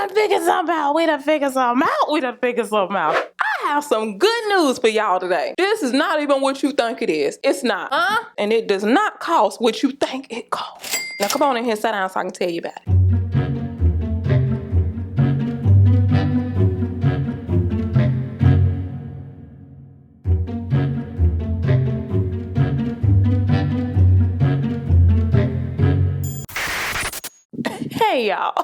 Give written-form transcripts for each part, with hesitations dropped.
done figured something out. We done figured something out. We done figured something out. I have some good news for y'all today. This is not even what you think it is. It's not. And it does not cost what you think it costs. Now come on in here, sit down so I can tell you about it. Hey y'all.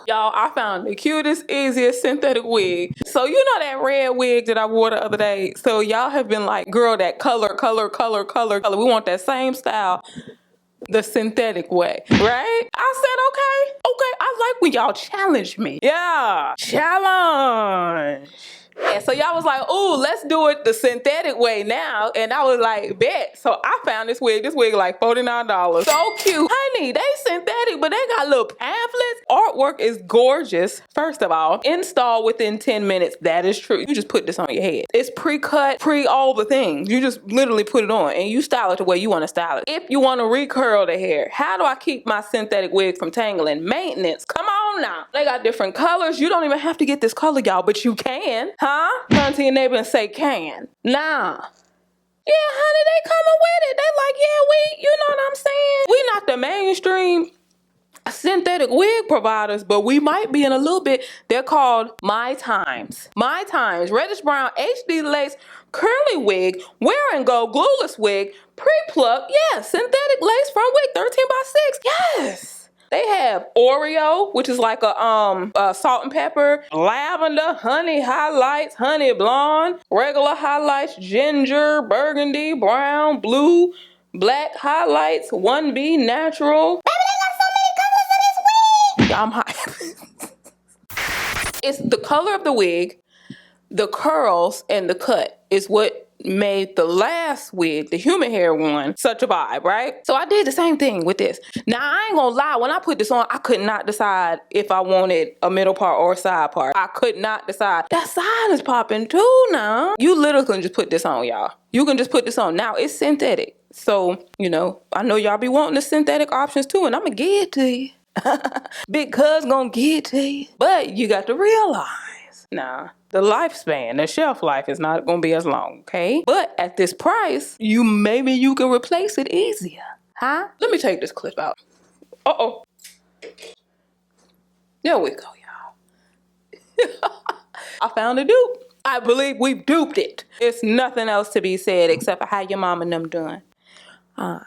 Y'all, I found the cutest, easiest synthetic wig. So you know that red wig that I wore the other day? So y'all have been like, girl, that color. We want that same style the synthetic way, right? I said, okay, I like when y'all challenge me. Yeah, challenge. And so y'all was like, ooh, let's do it the synthetic way now. And I was like, bet. So I found this wig like $49. So cute. Honey, they synthetic, but they got little pamphlets. Artwork is gorgeous. First of all, install within 10 minutes. That is true. You just put this on your head. It's pre-cut, all the things. You just literally put it on and you style it the way you want to style it. If you want to recurl the hair, how do I keep my synthetic wig from tangling? Maintenance. Come on now. They got different colors. You don't even have to get this color, y'all, but you can. Huh? Turn to your neighbor and say, can. Nah. Yeah, honey, they coming with it. They like, yeah, you know what I'm saying? We not the mainstream synthetic wig providers, but we might be in a little bit. They're called My Times. My Times. Reddish brown HD lace curly wig, wear and go glueless wig, pre-pluck. Yeah, synthetic lace front wig, 13x6. Yes. They have Oreo, which is like a salt and pepper, lavender, honey highlights, honey blonde, regular highlights, ginger, burgundy, brown, blue, black highlights, 1B natural. Baby, they got so many colors in this wig. I'm hot. It's the color of the wig, the curls, and the cut is what made the last wig, the human hair one, such a vibe, right? So I did the same thing with this. Now, I ain't gonna lie, when I put this on, I could not decide if I wanted a middle part or a side part. I could not decide. That side is popping too now. You literally can just put this on, y'all. You can just put this on. Now, it's synthetic. So, you know, I know y'all be wanting the synthetic options too, and I'm gonna give it to you. Big cuz gonna give it to you. But you got to realize, nah, the lifespan, the shelf life is not going to be as long, okay? But at this price, maybe you can replace it easier, huh? Let me take this clip out. Uh-oh. There we go, y'all. I found a dupe. I believe we've duped it. It's nothing else to be said except for how your mom and them doing. Yeah.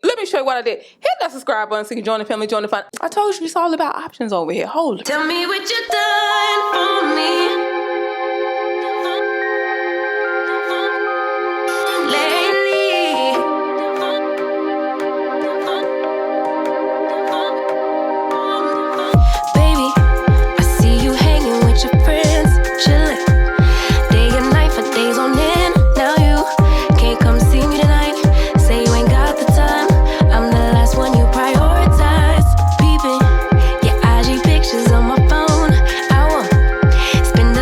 Let me show you what I did. Hit that subscribe button so you can join the family, join the fun. I told you it's all about options over here. Hold it. Tell me what you done for me. Spend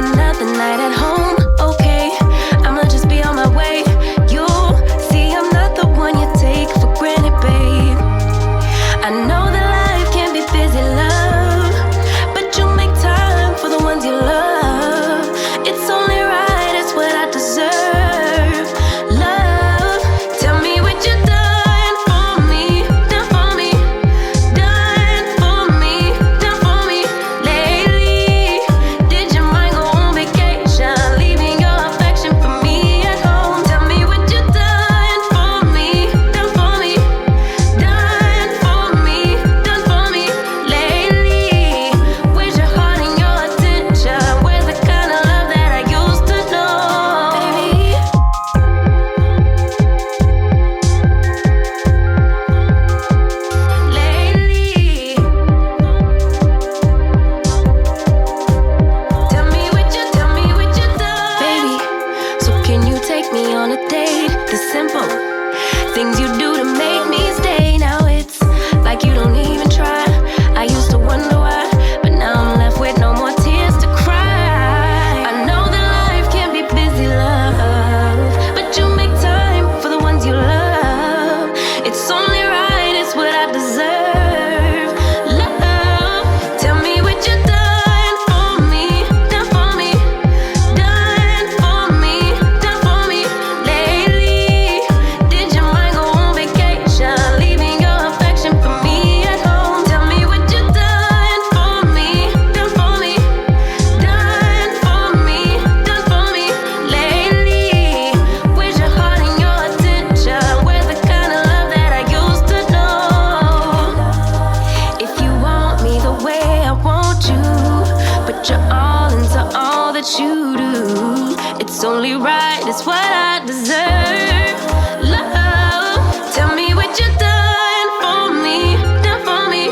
what you do. It's only right, it's what I deserve. Love, tell me what you done for me, done for me,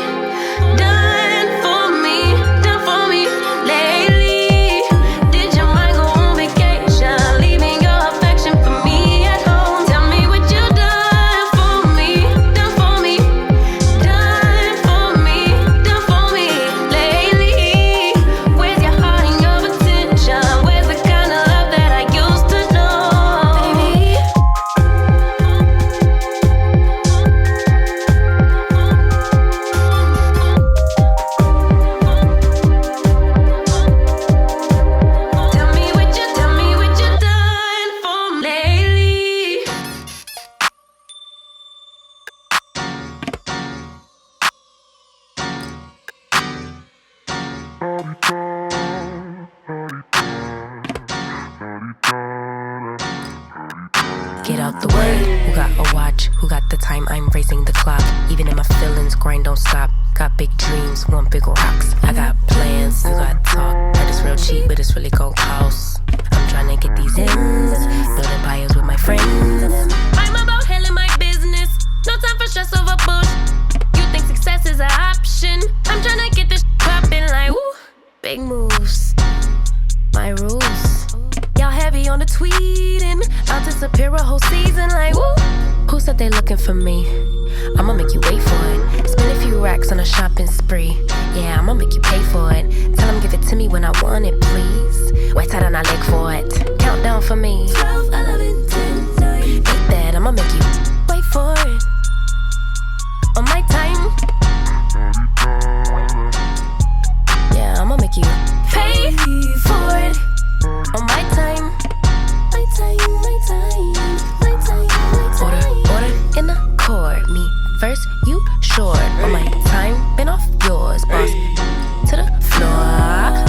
done for me, done for me lately. Did your mind go on vacation, leaving your affection for me at home? Tell me what you done for me, done for me, done for me, done for me lately. Where's your heart and your attention? Where's the kind of love that I used to know, baby? Tell me what you done for me lately. Get out the way. Who got a watch? Who got the time? I'm raising the clock. Even in my feelings, grind don't stop. Got big dreams, want big rocks. I got plans, you got talk. That is real cheap, but it's really gon' cost. I'm tryna get these ends, building bios with my friends. I'm about handling my business. No time for stress over bush. You think success is an option? I'm tryna get this poppin' like woo. Big moves, my rules. Y'all heavy on the tweeting. I'll disappear a whole season like woo. Who said they looking for me? I'ma make you wait for it. Spend a few racks on a shopping spree. Yeah, I'ma make you pay for it. Tell them give it to me when I want it, please. Wait tight on our leg for it. Countdown for me. 12, 11, 10, 9. Ain't that I'ma make you wait for it. On my time. Yeah, I'ma make you pay for it. On my time. My time, my time, my time, my time. Order in the court. Me first, you short. On my time, been off yours, boss. To the floor.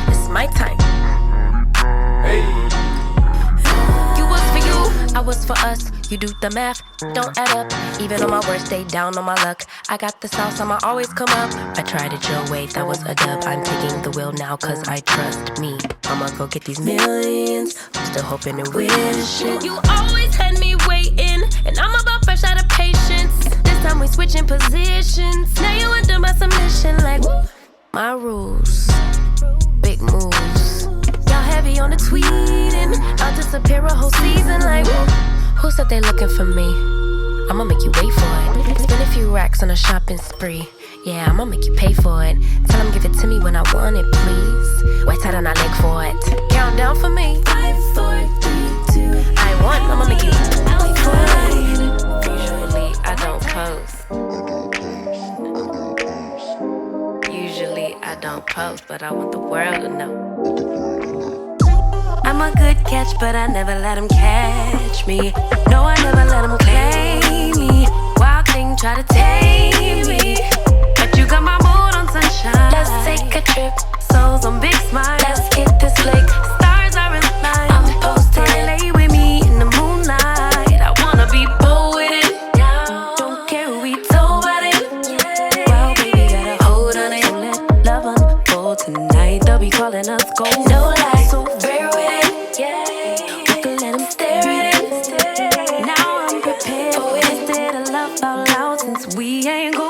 It's my time. You was for you, I was for us. You do the math, don't add up. Even on my worst day, down on my luck. I got the sauce, I'ma always come up. I tried it your way, that was a dub. I'm taking the wheel now, cause I trust me. I'ma go get these millions. I'm still hoping and wishing. You always had me waiting, and I'm about fresh out of patience. This time we switching positions. Now you under my submission like woo. My rules, big moves. Y'all heavy on the tweeting. I'll disappear a whole season like woo. Who said they looking for me? I'ma make you wait for it. Spend a few racks on a shopping spree. Yeah, I'ma make you pay for it. Tell them give it to me when I want it, please. Wait tight on our leg for it. Countdown for me. 5, 4, 3, 2. I want, I'ma make you wait for it. Usually I don't post. Usually I don't post, but I want the world to know. I'm a good catch, but I never let him catch me. No, I never let him claim me. Wild thing try to tame me, but you got my mood on sunshine. Let's take a trip, souls on big smile. Let's hit this lake, stars are in line. I'm posted, lay with me in the moonlight. I wanna be bold with it. Don't care who we told about it. Well, baby, got a hold on it. So let love unfold tonight. They'll be calling us gold. No lie, so bear with it. We can let them stare at it. Now I'm prepared for it. Instead of love out loud, since we ain't going.